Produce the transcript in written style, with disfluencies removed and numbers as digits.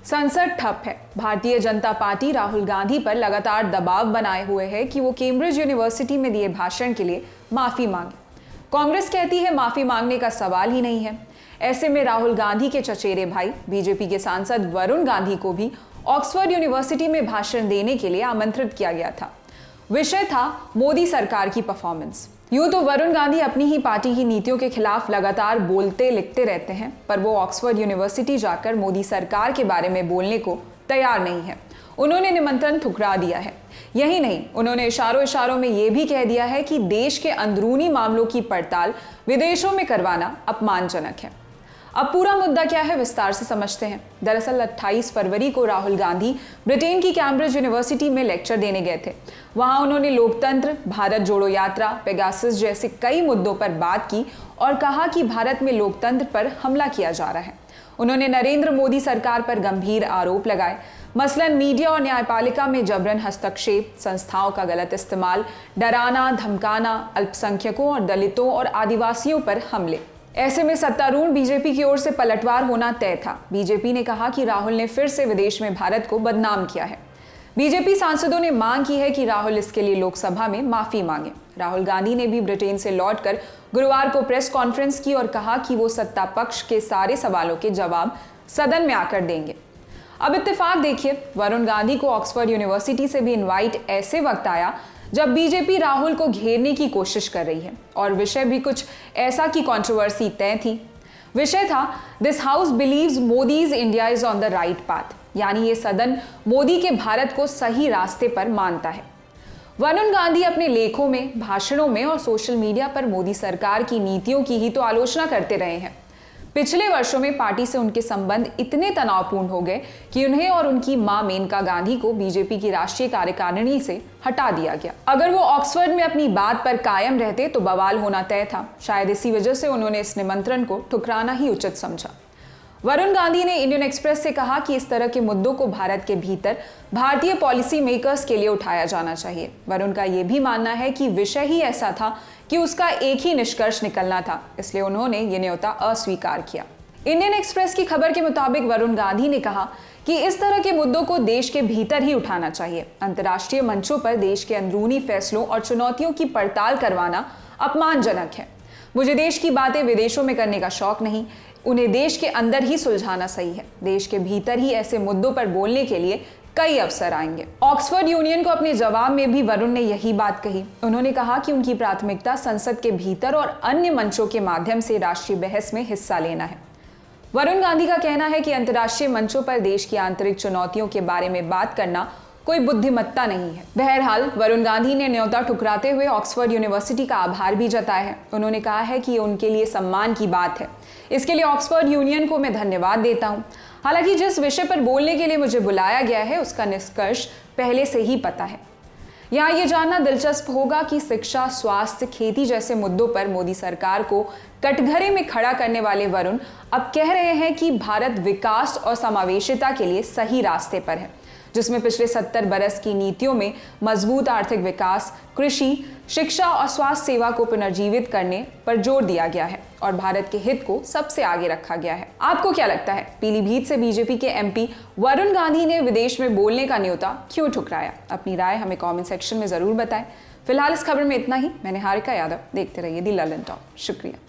संसद ठप है। भारतीय जनता पार्टी राहुल गांधी पर लगातार दबाव बनाए हुए है कि वो कैम्ब्रिज यूनिवर्सिटी में दिए भाषण के लिए माफी मांगे। कांग्रेस कहती है माफी मांगने का सवाल ही नहीं है। ऐसे में राहुल गांधी के चचेरे भाई बीजेपी के सांसद वरुण गांधी को भी ऑक्सफोर्ड यूनिवर्सिटी में भाषण देने के लिए आमंत्रित किया गया था। विषय था मोदी सरकार की परफॉर्मेंस। यूं तो वरुण गांधी अपनी ही पार्टी की नीतियों के खिलाफ लगातार बोलते लिखते रहते हैं, पर वो ऑक्सफोर्ड यूनिवर्सिटी जाकर मोदी सरकार के बारे में बोलने को तैयार नहीं है। उन्होंने निमंत्रण ठुकरा दिया है। यही नहीं, उन्होंने इशारों में ये भी कह दिया है कि देश के अंदरूनी मामलों की पड़ताल विदेशों में करवाना अपमानजनक है। अब पूरा मुद्दा क्या है, विस्तार से समझते हैं। दरअसल 28 फरवरी को राहुल गांधी ब्रिटेन की कैम्ब्रिज यूनिवर्सिटी में लेक्चर देने गए थे। वहां उन्होंने लोकतंत्र, भारत जोड़ो यात्रा, पेगासस जैसे कई मुद्दों पर बात की और कहा कि भारत में लोकतंत्र पर हमला किया जा रहा है। उन्होंने नरेंद्र मोदी सरकार पर गंभीर आरोप लगाए, मसलन मीडिया और न्यायपालिका में जबरन हस्तक्षेप, संस्थाओं का गलत इस्तेमाल, डराना धमकाना, अल्पसंख्यकों और दलितों और आदिवासियों पर हमले। ऐसे में सत्तारूढ़ बीजेपी की ओर से पलटवार होना तय था। बीजेपी ने कहा कि राहुल ने फिर से विदेश में भारत को बदनाम किया है। बीजेपी सांसदों ने मांग की है कि राहुल इसके लिए लोकसभा में माफी मांगे। राहुल गांधी ने भी ब्रिटेन से लौटकर गुरुवार को प्रेस कॉन्फ्रेंस की और कहा कि वो सत्ता पक्ष के सारे सवालों के जवाब सदन में आकर देंगे। अब इत्तेफाक देखिए, वरुण गांधी को ऑक्सफोर्ड यूनिवर्सिटी से भी इनवाइट ऐसे वक्त आया जब बीजेपी राहुल को घेरने की कोशिश कर रही है और विषय भी कुछ ऐसा की कंट्रोवर्सी तय थी। विषय था this house believes Modi's India is on the right path, यानी ये सदन मोदी के भारत को सही रास्ते पर मानता है। वरुण गांधी अपने लेखों में, भाषणों में और सोशल मीडिया पर मोदी सरकार की नीतियों की ही तो आलोचना करते रहे हैं। पिछले वर्षों में पार्टी से उनके संबंध इतने तनावपूर्ण हो गए कि उन्हें और उनकी मां मेनका गांधी को बीजेपी की राष्ट्रीय कार्यकारिणी से हटा दिया गया। अगर वो ऑक्सफोर्ड में अपनी बात पर कायम रहते तो बवाल होना तय था। शायद इसी वजह से उन्होंने इस निमंत्रण को ठुकराना ही उचित समझा। वरुण गांधी ने इंडियन एक्सप्रेस से कहा कि इस तरह के मुद्दों को भारत के भीतर भारतीय पॉलिसी मेकर्स के लिए उठाया जाना चाहिए। वरुण का यह भी मानना है कि विषय ही ऐसा था कि उसका एक ही निष्कर्ष निकलना था, इसलिए उन्होंने ये न्योता अस्वीकार किया। इंडियन एक्सप्रेस की खबर के मुताबिक वरुण गांधी ने कहा कि इस तरह के मुद्दों को देश के भीतर ही उठाना चाहिए। अंतर्राष्ट्रीय मंचों पर देश के अंदरूनी फैसलों और चुनौतियों की पड़ताल करवाना अपमानजनक है। मुझे देश की बातें विदेशों में करने का शौक नहीं, उन्हें देश के अंदर ही सुलझाना सही है। देश के भीतर ही ऐसे मुद्दों पर बोलने के लिए कई अवसर आएंगे। ऑक्सफोर्ड यूनियन को अपने जवाब में भी वरुण ने यही बात कही। उन्होंने कहा कि उनकी प्राथमिकता संसद के भीतर और अन्य मंचों के माध्यम से राष्ट्रीय बहस में हिस्सा लेना है। वरुण गांधी का कहना है कि अंतर्राष्ट्रीय मंचों पर देश की आंतरिक चुनौतियों के बारे में बात करना कोई बुद्धिमत्ता नहीं है। बहरहाल वरुण गांधी ने न्योता ठुकराते हुए ऑक्सफोर्ड यूनिवर्सिटी का आभार भी जताया है। उन्होंने कहा है कि ये उनके लिए सम्मान की बात है। इसके लिए ऑक्सफोर्ड यूनियन को मैं धन्यवाद देता हूं। हालांकि जिस विषय पर बोलने के लिए मुझे बुलाया गया है उसका निष्कर्ष पहले से ही पता है। यहाँ ये जानना दिलचस्प होगा कि शिक्षा, स्वास्थ्य, खेती जैसे मुद्दों पर मोदी सरकार को कटघरे में खड़ा करने वाले वरुण अब कह रहे हैं कि भारत विकास और समावेशिता के लिए सही रास्ते पर है, जिसमें पिछले 70 बरस की नीतियों में मजबूत आर्थिक विकास, कृषि, शिक्षा और स्वास्थ्य सेवा को पुनर्जीवित करने पर जोर दिया गया है और भारत के हित को सबसे आगे रखा गया है। आपको क्या लगता है, पीलीभीत से बीजेपी के एमपी वरुण गांधी ने विदेश में बोलने का न्योता क्यों ठुकराया? अपनी राय हमें कमेंट सेक्शन में जरूर बताएं। फिलहाल इस खबर में इतना ही। मैं निहारिका यादव, देखते रहिए दी ललन टॉप। शुक्रिया।